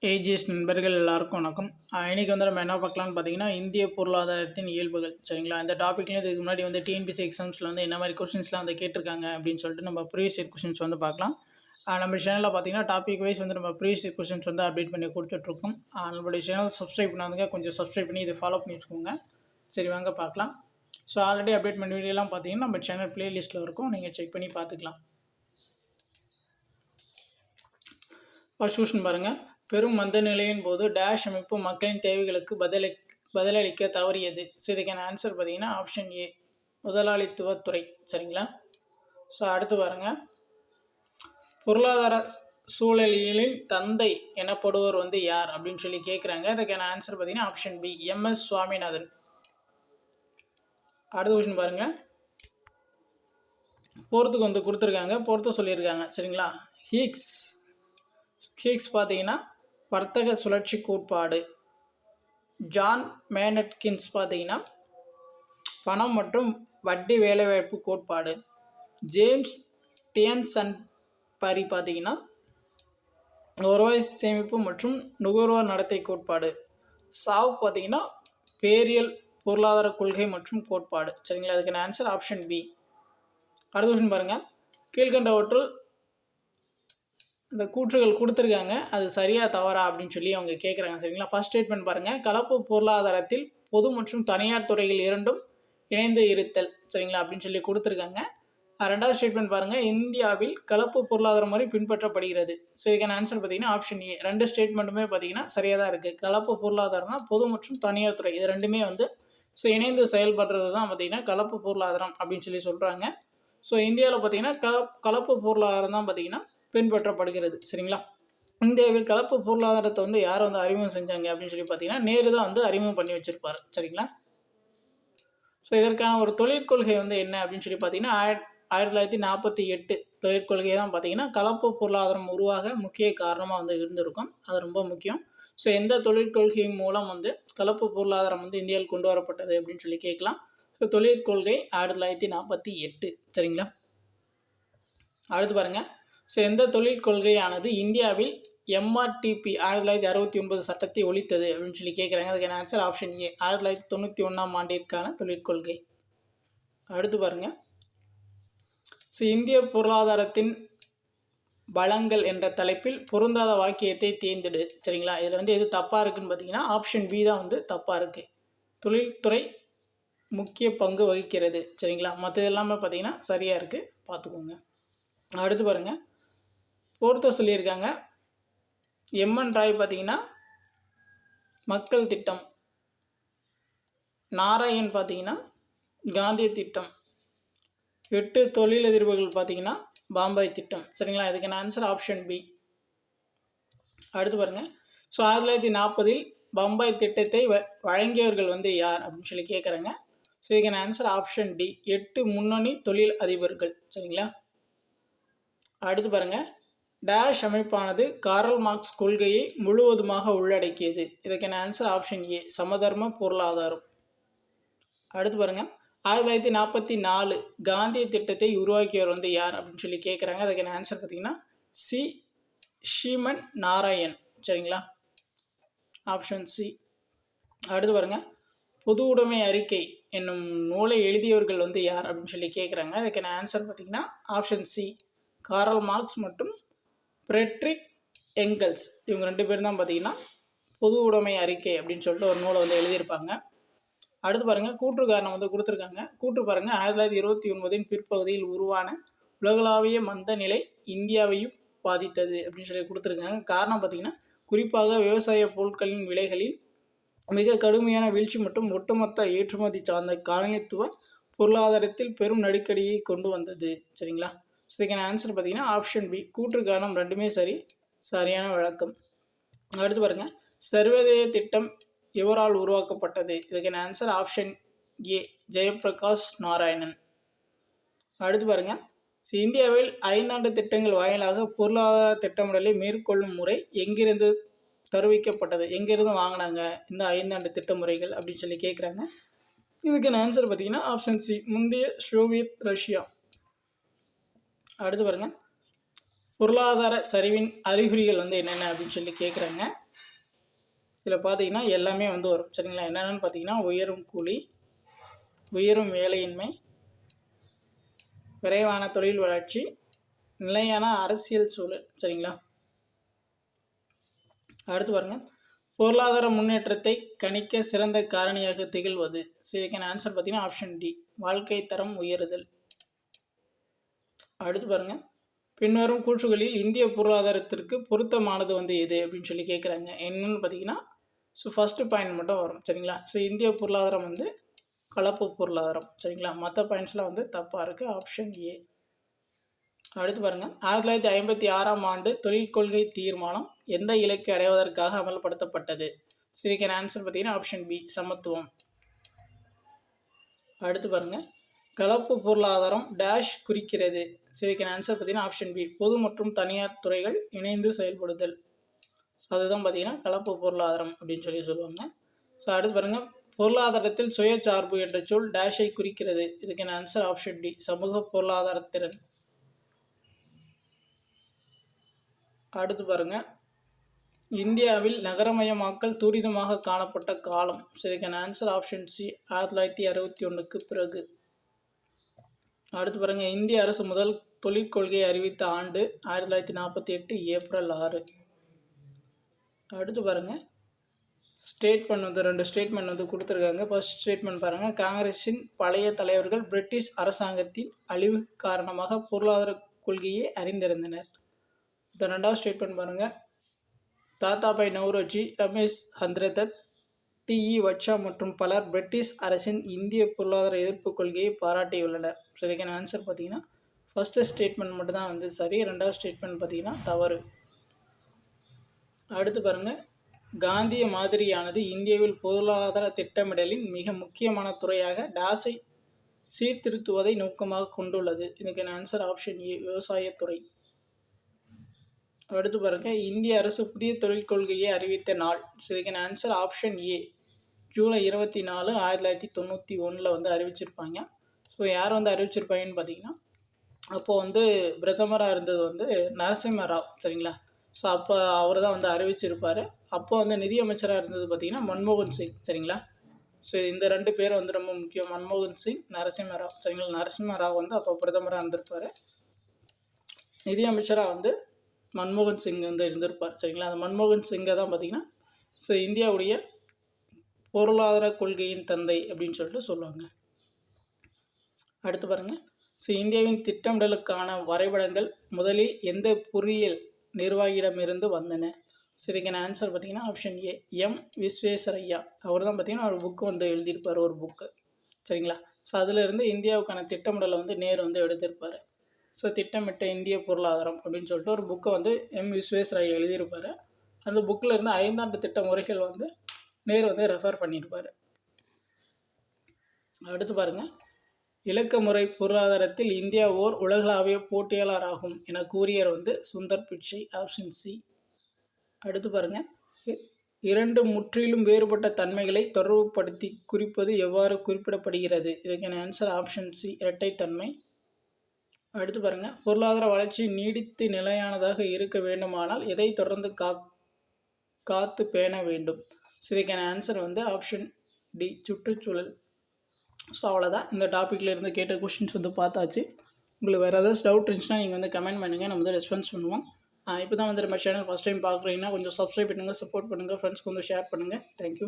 AGS நண்பர்கள் எல்லாருக்கும் வணக்கம். இன்றைக்கி நம்ம என்ன பார்க்கலான்னு பார்த்தீங்கன்னா, இந்திய பொருளாதாரத்தின் இயல்புகள். சரிங்களா? இந்த டாப்பிக்லேயும் இதுக்கு முன்னாடி டிஎன்பிசி எக்ஸாம்ஸில் என்ன மாதிரி கொஷின்ஸ்லாம் கேட்டிருக்காங்க அப்படின்னு சொல்லிட்டு நம்ம ப்ரீவியஸ் இயர் கொஷின்ஸ் பார்க்கலாம். நம்ம சேனலில் பார்த்தீங்கன்னா டாபிக் வைஸ் நம்ம ப்ரீவியஸ் இயர் கொஷின்ஸ் அப்டேட் பண்ணி கொடுத்துட்ருக்கோம். நம்மளுடைய சேனல் சப்ஸ்கிரைப் பண்ணாதுங்க, கொஞ்சம் சப்ஸ்கிரைப் பண்ணி இதை ஃபாலோ பண்ணி வச்சுக்கோங்க. சரி, வாங்க பார்க்கலாம். ஸோ ஆல்ரெடி அப்டேட் பண்ண வீடியோலாம் பார்த்தீங்கன்னா நம்ம சேனல் ப்ளேலிஸ்ட்டில் இருக்கும், நீங்கள் செக் பண்ணி பார்த்துக்கலாம். ஃபர்ஸ்ட் கொஸ்டின் பாருங்கள். பெரும் மந்த நிலையின் போது டேஷ் அமைப்பு மக்களின் தேவைகளுக்கு பதிலளிக்க தவறியது. ஸோ இதுக்கான ஆன்சர் பார்த்தீங்கன்னா ஆப்ஷன் ஏ, முதலாளித்துவத்துறை. சரிங்களா? ஸோ அடுத்து பாருங்கள். பொருளாதார சூழலியலின் தந்தை எனப்படுவர் யார் அப்படின்னு சொல்லி கேட்குறாங்க. அதுக்கான ஆன்சர் பார்த்தீங்கன்னா ஆப்ஷன் பி, எம்எஸ் சுவாமிநாதன். அடுத்த கொஸ்டின் பாருங்கள். போகிறதுக்கு கொடுத்துருக்காங்க, பொறுத்த சொல்லியிருக்காங்க. சரிங்களா? ஹிக்ஸ் பார்த்தீங்கன்னா வர்த்தக சுழற்சி கோட்பாடு. ஜான் மேனட்கின்ஸ் பார்த்தீங்கன்னா பணம் மற்றும் வட்டி வேலைவாய்ப்பு கோட்பாடு. ஜேம்ஸ் டியன்சன் பரி பார்த்தீங்கன்னா வருவாய் சேமிப்பு மற்றும் நுகர்வோர் நடத்தை கோட்பாடு. சாவ் பார்த்தீங்கன்னா பேரியல் பொருளாதார கொள்கை மற்றும் கோட்பாடு. சரிங்களா? அதுக்கான ஆன்சர் ஆப்ஷன் பி. அடுத்த கொஸ்டின் பாருங்கள். கீழ்கண்டவற்றுள் இந்த கூற்றுகள் கொடுத்துருக்காங்க, அது சரியாக தவறா அப்படின்னு சொல்லி அவங்க கேட்குறாங்க. சரிங்களா? ஃபர்ஸ்ட் ஸ்டேட்மெண்ட் பாருங்கள். கலப்பு பொருளாதாரத்தில் பொது மற்றும் தனியார் துறைகள் இரண்டும் இணைந்து இருத்தல். சரிங்களா? அப்படின்னு சொல்லி கொடுத்துருக்காங்க. ரெண்டாவது ஸ்டேட்மெண்ட் பாருங்கள். இந்தியாவில் கலப்பு பொருளாதார முறை பின்பற்றப்படுகிறது. ஸோ இதுக்கான ஆன்சர் பார்த்தீங்கன்னா ஆப்ஷன் ஏ. ரெண்டு ஸ்டேட்மெண்ட்டுமே பார்த்தீங்கன்னா சரியாக தான் இருக்குது. கலப்பு பொருளாதாரம்னா பொது மற்றும் தனியார் துறை இது ரெண்டுமே ஸோ இணைந்து செயல்படுறது தான் பார்த்தீங்கன்னா கலப்பு பொருளாதாரம் அப்படின்னு சொல்லி சொல்கிறாங்க. ஸோ இந்தியாவில் பார்த்தீங்கன்னா கலப்பு பொருளாதாரம் தான் பார்த்தீங்கன்னா பின்பற்றப்படுகிறது. சரிங்களா? இந்தியாவில் கலப்பு பொருளாதாரத்தை யார் அறிமுகம் செஞ்சாங்க அப்படின்னு சொல்லி பார்த்தீங்கன்னா நேரு தான் அறிமுகம் பண்ணி வச்சுருப்பார். சரிங்களா? ஸோ இதற்கான ஒரு தொழிற்கொள்கை என்ன அப்படின்னு சொல்லி பார்த்தீங்கன்னா 1948 தொழிற்கொள்கை தான் பார்த்தீங்கன்னா கலப்பு பொருளாதாரம் உருவாக முக்கிய காரணமாக இருந்திருக்கும். அது ரொம்ப முக்கியம். ஸோ எந்த தொழிற்கொள்கையின் மூலம் கலப்பு பொருளாதாரம் இந்தியாவில் கொண்டு வரப்பட்டது அப்படின்னு சொல்லி கேட்கலாம். ஸோ தொழிற்கொள்கை 1948. சரிங்களா? அடுத்து பாருங்கள். ஸோ எந்த தொழிற்கொள்கையானது இந்தியாவில் எம்ஆர்டிபி 1969 சட்டத்தை ஒழித்தது அப்படின்னு சொல்லி கேட்குறாங்க. அதுக்கான ஆன்சர் ஆப்ஷன் ஏ, 1991ஆம் ஆண்டிற்கான தொழிற்கொள்கை. அடுத்து பாருங்கள். ஸோ இந்திய பொருளாதாரத்தின் பலங்கள் என்ற தலைப்பில் பொருந்தாத வாக்கியத்தை தேர்ந்தெடு. சரிங்களா? இதில் எது தப்பாக இருக்குதுன்னு பார்த்தீங்கன்னா ஆப்ஷன் பி தான் தப்பாக இருக்குது. தொழில்துறை முக்கிய பங்கு வகிக்கிறது. சரிங்களா? மற்றது எல்லாமே பார்த்தீங்கன்னா சரியாக இருக்குது, பார்த்துக்கோங்க. அடுத்து பாருங்கள். பொறுத்த சொல்லியிருக்காங்க. எம்என் ராய் பார்த்தீங்கன்னா மக்கள் திட்டம். நாராயண் பார்த்தீங்கன்னா காந்திய திட்டம். 8 தொழிலதிபர்கள் பார்த்தீங்கன்னா பாம்பாய் திட்டம். சரிங்களா? இதுக்கான ஆன்சர் ஆப்ஷன் பி. அடுத்து பாருங்கள். ஸோ 1940 பம்பாய் திட்டத்தை வழங்கியவர்கள் யார் அப்படின்னு சொல்லி கேட்குறாங்க. ஸோ இதுக்கான ஆன்சர் ஆப்ஷன் டி, 8 முன்னணி தொழில் அதிபர்கள். சரிங்களா? அடுத்து பாருங்கள். டேஷ் அமைப்பானது கார்ல் மார்க்ஸ் கொள்கையை முழுவதுமாக உள்ளடக்கியது. இதுக்கான ஆன்சர் ஆப்ஷன் ஏ, சமதர்ம பொருளாதாரம். அடுத்து பாருங்கள். 1944 காந்திய திட்டத்தை உருவாக்கியவர் யார் அப்படின்னு சொல்லி கேட்குறாங்க. அதுக்கான ஆன்சர் பார்த்தீங்கன்னா சி, ஷீமன் நாராயண். சரிங்களா? Option C. அடுத்து பாருங்கள். பொது உடைமை அறிக்கை என்னும் நூலை எழுதியவர்கள் யார் அப்படின்னு சொல்லி கேட்குறாங்க. அதுக்கான ஆன்சர் பார்த்தீங்கன்னா ஆப்ஷன் சி, கார்ல் மார்க்ஸ் மற்றும் ஃப்ரெட்ரிக் எங்கல்ஸ். இவங்க 2 பேரும் தான் பார்த்தீங்கன்னா பொது உடைமை அறிக்கை அப்படின்னு சொல்லிட்டு ஒரு நூலை எழுதியிருப்பாங்க. அடுத்து பாருங்கள். கூற்று காரணம் கொடுத்துருக்காங்க. கூற்று பாருங்கள். 1929 பிற்பகுதியில் உருவான உலகளாவிய மந்த நிலை இந்தியாவையும் பாதித்தது அப்படின்னு சொல்லி கொடுத்துருக்காங்க. காரணம் பார்த்தீங்கன்னா குறிப்பாக விவசாய பொருட்களின் விலைகளில் மிக கடுமையான வீழ்ச்சி மற்றும் ஒட்டுமொத்த ஏற்றுமதி சார்ந்த காலனித்துவ பொருளாதாரத்தில் பெரும் நெருக்கடியை கொண்டு வந்தது. சரிங்களா? ஸோ இதுக்கான ஆன்சர் பார்த்தீங்கன்னா ஆப்ஷன் பி, கூற்று காரணம் ரெண்டுமே சரியான விளக்கம். அடுத்து பாருங்கள். சர்வோதய திட்டம் எவரால் உருவாக்கப்பட்டது? இதுக்கான answer option A, Jayaprakash Narayanan. அடுத்து பாருங்கள். ஸோ இந்தியாவில் 5 ஆண்டு திட்டங்கள் வாயிலாக பொருளாதார திட்டமிடலை மேற்கொள்ளும் முறை எங்கிருந்து தருவிக்கப்பட்டது? எங்கேருந்து வாங்கினாங்க இந்த 5 ஆண்டு திட்ட முறைகள் அப்படின்னு சொல்லி கேட்குறாங்க. இதுக்கான ஆன்சர் பார்த்தீங்கன்னா ஆப்ஷன் சி, முந்தைய சோவியத் ரஷ்யா. அடுத்து பாருங்கள். பொருளாதார சரிவின் அறிகுறிகள் என்னென்ன அப்படின்னு சொல்லி கேட்குறாங்க. இதில் பார்த்தீங்கன்னா எல்லாமே வந்து வரும் சரிங்களா. என்னென்னு பார்த்தீங்கன்னா உயரும் கூலி, உயரும் வேலையின்மை, விரைவான தொழில் வளர்ச்சி, நிலையான அரசியல் சூழல் சரிங்களா. அடுத்து பாருங்கள், பொருளாதார முன்னேற்றத்தை கணிக்க சிறந்த காரணியாக திகழ்வது. இதுக்கான ஆன்சர் பார்த்தீங்கன்னா ஆப்ஷன் டி, வாழ்க்கை தரம் உயருதல். அடுத்து பாருங்கள், பின்வரும் கூற்றுகளில் இந்திய பொருளாதாரத்திற்கு பொருத்தமானது வந்து எது அப்படின்னு சொல்லி கேட்குறாங்க. என்னன்னு பார்த்தீங்கன்னா ஃபஸ்ட்டு பாயிண்ட் மட்டும் வரும் சரிங்களா. இந்திய பொருளாதாரம் வந்து கலப்பு பொருளாதாரம் சரிங்களா. மற்ற பாயிண்ட்ஸ்லாம் வந்து தப்பாக இருக்குது, ஆப்ஷன் ஏ. அடுத்து பாருங்கள், 1956ஆம் ஆண்டு தொழில் கொள்கை தீர்மானம் எந்த இலக்கை அடைவதற்காக அமல்படுத்தப்பட்டது. இதுக்கான ஆன்சர் பார்த்தீங்கன்னா ஆப்ஷன் பி, சமத்துவம். அடுத்து பாருங்கள், கலப்பு பொருளாதாரம் டேஷ் குறிக்கிறது. இதுக்கான ஆன்சர் பார்த்தீங்கன்னா ஆப்ஷன் பி, பொது மற்றும் தனியார் துறைகள் இணைந்து செயல்படுதல். அதுதான் பார்த்தீங்கன்னா கலப்பு பொருளாதாரம் அப்படின்னு சொல்லி சொல்லுவாங்க. அடுத்து பாருங்கள், பொருளாதாரத்தில் சுயசார்பு என்ற சொல் டேஷை குறிக்கிறது. இதுக்கான ஆன்சர் ஆப்ஷன் டி, சமூக பொருளாதார திறன். அடுத்து பாருங்கள், இந்தியாவில் நகரமயமாக்கல் துரிதமாக காணப்பட்ட காலம். இதுக்கான ஆன்சர் ஆப்ஷன் சி, 1961க்கு பிறகு. அடுத்து பாருங்கள், இந்திய அரசு முதல் தொழிற்கொள்கையை அறிவித்த ஆண்டு 1948 ஏப்ரல் 6. அடுத்து பாருங்கள், ஸ்டேட்மெண்ட் வந்து 2 ஸ்டேட்மெண்ட் வந்து கொடுத்துருக்காங்க. ஃபர்ஸ்ட் ஸ்டேட்மெண்ட் பாருங்கள், காங்கிரஸின் பழைய தலைவர்கள் பிரிட்டிஷ் அரசாங்கத்தின் அழிவு காரணமாக பொருளாதார கொள்கையை அறிந்திருந்தனர். இந்த 2வது ஸ்டேட்மெண்ட் பாருங்கள், தாதாபாய் நவ்ரோஜி, ரமேஷ் சந்திரதத், டி.இ. வட்சா மற்றும் பலர் பிரிட்டிஷ் அரசின் இந்திய பொருளாதார எதிர்ப்பு கொள்கையை பாராட்டியுள்ளனர். இதுக்கான ஆன்சர் பார்த்தீங்கன்னா ஃபஸ்ட்டு ஸ்டேட்மெண்ட் மட்டும்தான் வந்து சரி, 2வது ஸ்டேட்மெண்ட் பார்த்தீங்கன்னா தவறு. அடுத்து பாருங்கள், காந்திய மாதிரியானது இந்தியாவில் பொருளாதார திட்டமிடலின் மிக முக்கியமான துறையாக டாஸை சீர்திருத்துவதை நோக்கமாக கொண்டுள்ளது. இதுக்கான ஆன்சர் ஆப்ஷன் ஏ, விவசாயத்துறை. அடுத்து பாருங்கள், இந்திய அரசு புதிய தொழில் கொள்கையை அறிவித்த நாள். இதுக்கான ஆன்சர் ஆப்ஷன் ஏ, ஜூலை 24, 1991 வந்து அறிவிச்சிருப்பாங்க. யார் வந்து அறிவிச்சிருப்பாங்கன்னு பார்த்தீங்கன்னா அப்போது வந்து பிரதமராக இருந்தது வந்து நரசிம்ம ராவ் சரிங்களா. அப்போ அவர் தான் வந்து அறிவிச்சிருப்பார். அப்போ வந்து நிதியமைச்சராக இருந்தது பார்த்திங்கன்னா மன்மோகன் சிங் சரிங்களா. இந்த 2 பேரும் வந்து ரொம்ப முக்கியம், மன்மோகன் சிங், நரசிம்ம ராவ் சரிங்களா. நரசிம்ம ராவ் வந்து அப்போ பிரதமராக இருந்திருப்பார், நிதியமைச்சராக வந்து மன்மோகன் சிங் வந்து இருந்திருப்பார் சரிங்களா. அந்த மன்மோகன் சிங்கை தான் பார்த்திங்கன்னா இந்தியாவுடைய பொருளாதார கொள்கையின் தந்தை அப்படின்னு சொல்லிட்டு சொல்லுவாங்க. அடுத்து பாருங்கள், இந்தியாவின் திட்டமிடலுக்கான வரைபடங்கள் முதலில் எந்த பொறியியல் நிர்வாகியிடமிருந்து வந்தன. இதுக்கான ஆன்சர் பார்த்திங்கன்னா ஆப்ஷன் ஏ, எம் விஸ்வேஸ்வரய்யா. அவர் தான் பார்த்திங்கன்னா ஒரு புக்கு வந்து எழுதியிருப்பார், ஒரு புக்கு சரிங்களா. அதிலிருந்து இந்தியாவுக்கான திட்டமிடலை வந்து நேரு வந்து எடுத்திருப்பார். திட்டமிட்ட இந்திய பொருளாதாரம் அப்படின்னு சொல்லிட்டு ஒரு புக்கை வந்து எம் விஸ்வேஸ்வரய்யா எழுதியிருப்பார். அந்த புக்கில் இருந்து 5 ஆண்டு திட்ட முறைகள் வந்து நேரு வந்து ரெஃபர் பண்ணியிருப்பார். அடுத்து பாருங்கள், இலக்க முறை பொருளாதாரத்தில் இந்தியா ஓர் உலகளாவிய போட்டியாளராகும் என கூறியவர் வந்து சுந்தர் பிச்சை, ஆப்ஷன் சி. அடுத்து பாருங்கள், 2 முற்றிலும் வேறுபட்ட தன்மைகளை தொடர்புபடுத்தி குறிப்பது எவ்வாறு குறிப்பிடப்படுகிறது. இதுக்கான ஆன்சர் ஆப்ஷன் சி, இரட்டைத்தன்மை. அடுத்து பாருங்கள், பொருளாதார வளர்ச்சி நீடித்து நிலையானதாக இருக்க வேண்டுமானால் எதை தொடர்ந்து காத்து பேண வேண்டும். இதுக்கான ஆன்சர் வந்து ஆப்ஷன் டி, சுற்றுச்சூழல். அவ்வளோதான், இந்த டாப்பிக்கில் இருந்து கேட்ட கொஷின்ஸ் வந்து பார்த்தாச்சு. உங்களுக்கு வேறு ஏதாச்சும் டவுட் இருந்துச்சுன்னா நீங்கள் வந்து கமெண்ட் பண்ணுங்கள், நம்ம வந்து ரெஸ்பான்ஸ் பண்ணுவோம். இப்போ தான் வந்து நம்ம சேனல் ஃபஸ்ட் டைம் பார்க்குறீங்கன்னா கொஞ்சம் சப்ஸ்கிரைப் பண்ணுங்கள், சப்போர்ட் பண்ணுங்கள், ஃப்ரெண்ட்ஸ்க்கு வந்து ஷேர் பண்ணுங்கள். தேங்க்யூ.